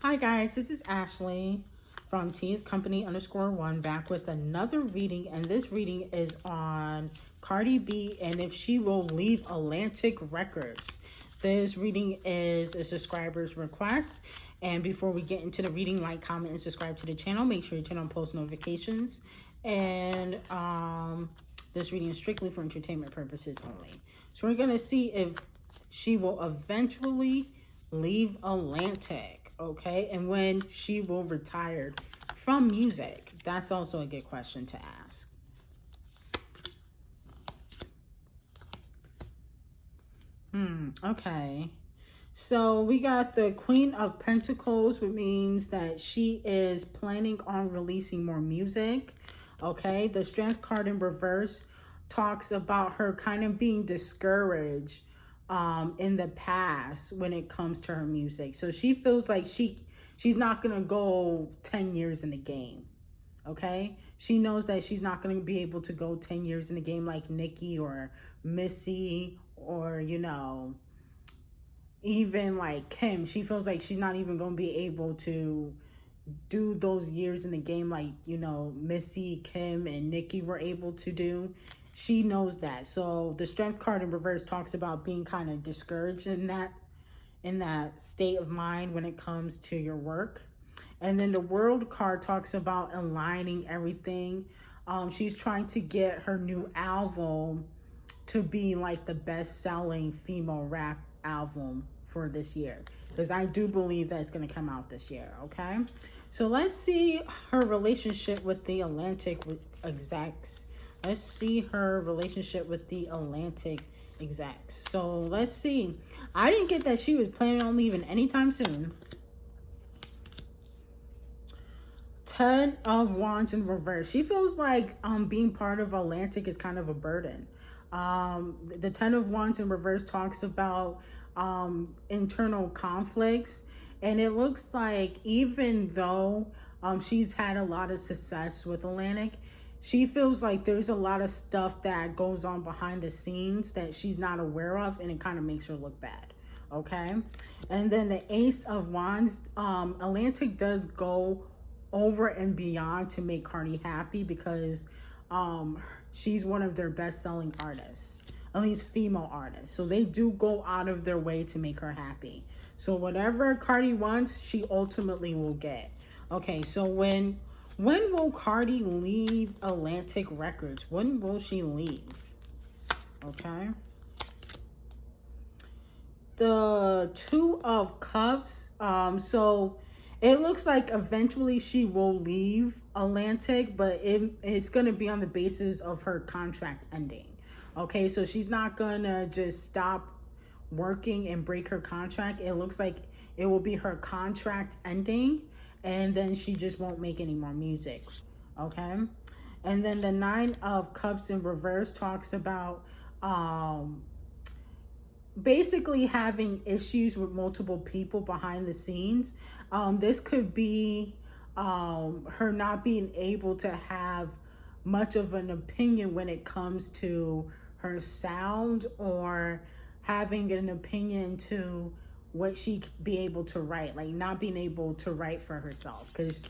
Hi guys, this is Ashley from _Company_1 back with another reading, and this reading is on Cardi B and if she will leave Atlantic Records. This reading is a subscriber's request, and before we get into the reading, like, comment, and subscribe to the channel. Make sure you turn on post notifications, and this reading is strictly for entertainment purposes only. So we're gonna see if she will eventually leave Atlantic, okay, and when she will retire from music. That's also a good question to ask. Okay, so we got the Queen of Pentacles, which means that she is planning on releasing more music. Okay, the Strength card in reverse talks about her kind of being discouraged in the past when it comes to her music. So she feels like she's not gonna go 10 years in the game. Okay, she knows that she's not going to be able to go 10 years in the game like Nicki or Missy, or even like Kim. She feels like she's not even going to be able to do those years in the game like Missy, Kim, and Nicki were able to do. She knows that. So the Strength card in reverse talks about being kind of discouraged in that state of mind when it comes to your work. And then the World card talks about aligning everything. She's trying to get her new album to be like the best-selling female rap album for this year, because I do believe that it's going to come out this year. Okay, so let's see her relationship with the Atlantic execs. Let's see her relationship with the Atlantic execs. So let's see. I didn't get that she was planning on leaving anytime soon. 10 of Wands in reverse. She feels like being part of Atlantic is kind of a burden. The 10 of Wands in reverse talks about internal conflicts, and it looks like even though she's had a lot of success with Atlantic, she feels like there's a lot of stuff that goes on behind the scenes that she's not aware of, and it kind of makes her look bad. Okay, and then the Ace of Wands, Atlantic does go over and beyond to make Cardi happy, because she's one of their best-selling artists, at least female artists. So they do go out of their way to make her happy. So whatever Cardi wants, she ultimately will get. Okay, so when will Cardi leave Atlantic Records? When will she leave? Okay. The Two of Cups. So it looks like eventually she will leave Atlantic, but it's going to be on the basis of her contract ending. Okay, so she's not going to just stop working and break her contract. It looks like it will be her contract ending, and then she just won't make any more music. Okay, and then the Nine of Cups in reverse talks about basically having issues with multiple people behind the scenes. This could be her not being able to have much of an opinion when it comes to her sound, or having an opinion to what she could be able to write, like not being able to write for herself, because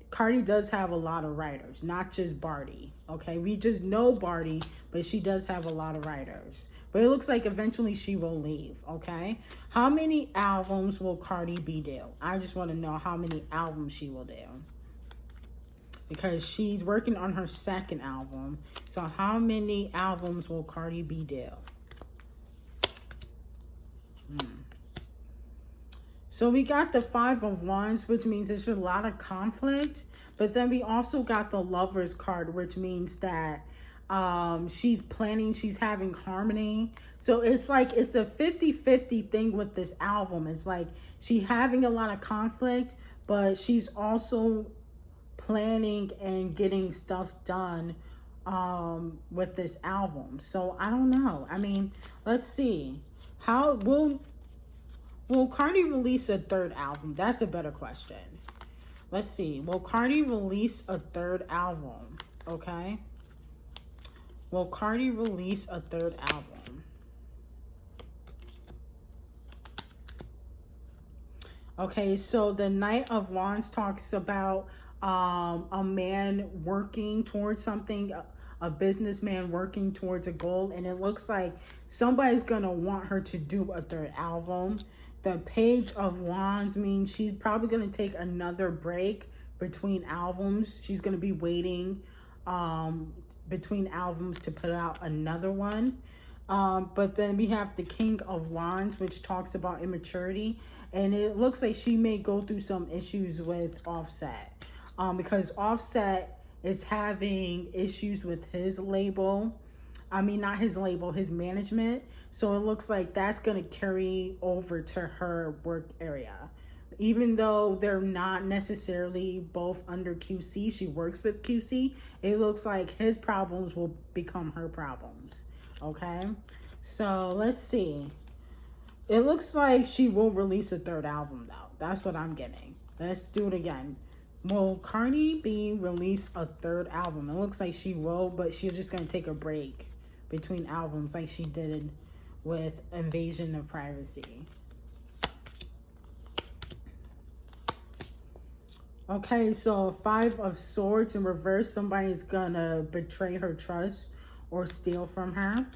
Cardi does have a lot of writers, not just Barty. Okay, we just know Barty, but she does have a lot of writers. But it looks like eventually she will leave. Okay, how many albums will Cardi B do? I just want to know how many albums she will do, because she's working on her second album. So how many albums will Cardi B do? So we got the Five of Wands, which means there's a lot of conflict. But then we also got the Lovers card, which means that she's having harmony. So it's like it's a 50-50 thing with this album. It's like she's having a lot of conflict, but she's also planning and getting stuff done with this album. So I don't know. I mean, let's see. How will Cardi release a third album? That's a better question. Let's see. Will Cardi release a third album? Okay. Will Cardi release a third album? Okay, so the Knight of Wands talks about a man working towards something, a businessman working towards a goal, and it looks like somebody's gonna want her to do a third album. The Page of Wands means she's probably gonna take another break between albums. She's gonna be waiting between albums to put out another one. But then we have the King of Wands, which talks about immaturity. And it looks like she may go through some issues with Offset. Because Offset is having issues with his label. I mean, not his label, his management. So it looks like that's going to carry over to her work area. Even though they're not necessarily both under QC, she works with QC, it looks like his problems will become her problems. Okay, so let's see. It looks like she will release a third album though. That's what I'm getting. Let's do it again. Will Cardi B release a third album? It looks like she will, but she's just gonna take a break between albums like she did with Invasion of Privacy. Okay, so 5 of Swords in reverse. Somebody's gonna betray her trust or steal from her.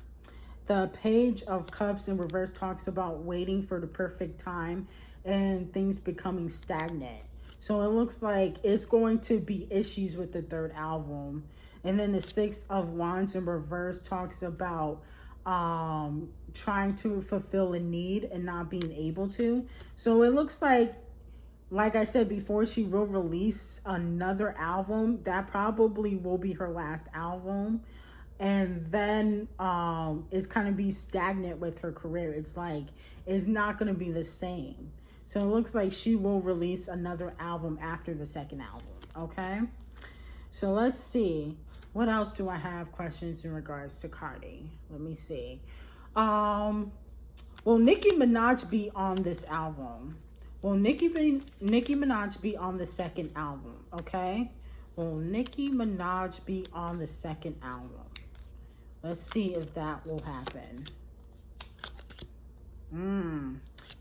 The Page of Cups in reverse talks about waiting for the perfect time and things becoming stagnant. So it looks like it's going to be issues with the third album. And then the 6 of Wands in reverse talks about trying to fulfill a need and not being able to. So it looks like I said before, she will release another album. That probably will be her last album. And then it's kind of be stagnant with her career. It's like, it's not going to be the same. So it looks like she will release another album after the second album. Okay. So let's see. What else do I have questions in regards to Cardi? Let me see. Will Nicki Minaj be on this album? Will Nicki Minaj be on the second album? Okay. Will Nicki Minaj be on the second album? Let's see if that will happen.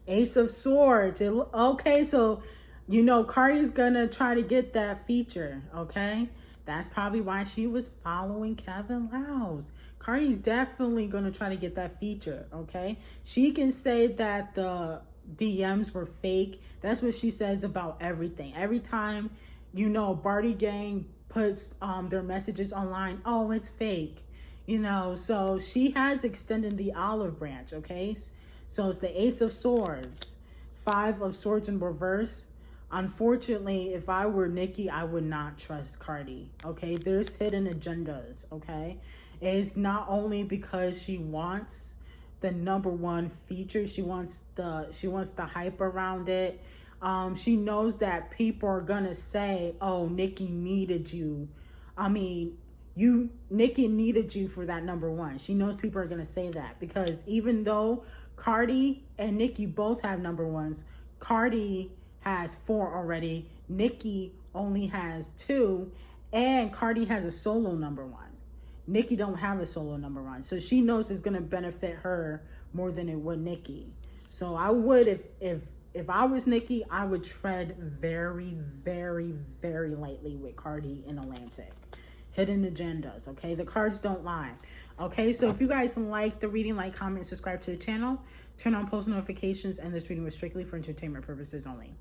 Ace of Swords. Okay, so, you know, Cardi's gonna try to get that feature, okay? That's probably why she was following Kevin Liles. Cardi's definitely gonna try to get that feature, okay? She can say that the DMs were fake. That's what she says about everything. Every time, you know, Barty Gang puts their messages online, oh, it's fake. You know, so she has extended the olive branch, okay? So it's the Ace of Swords, 5 of Swords in reverse. Unfortunately, if I were Nicki, I would not trust Cardi, okay? There's hidden agendas, okay? It's not only because she wants the #1 feature, she wants the hype around it. She knows that people are gonna say, oh, Nicki needed you. I mean, Nicki needed you for that #1. She knows people are going to say that because even though Cardi and Nicki both have #1s, Cardi has 4 already, Nicki only has 2, and Cardi has a solo #1. Nicki don't have a solo #1. So she knows it's going to benefit her more than it would Nicki. So I would, if I was Nicki, I would tread very, very, very lightly with Cardi in Atlantic. Hidden agendas, okay? The cards don't lie. Okay, so if you guys like the reading, like, comment, subscribe to the channel, turn on post notifications, and this reading was strictly for entertainment purposes only.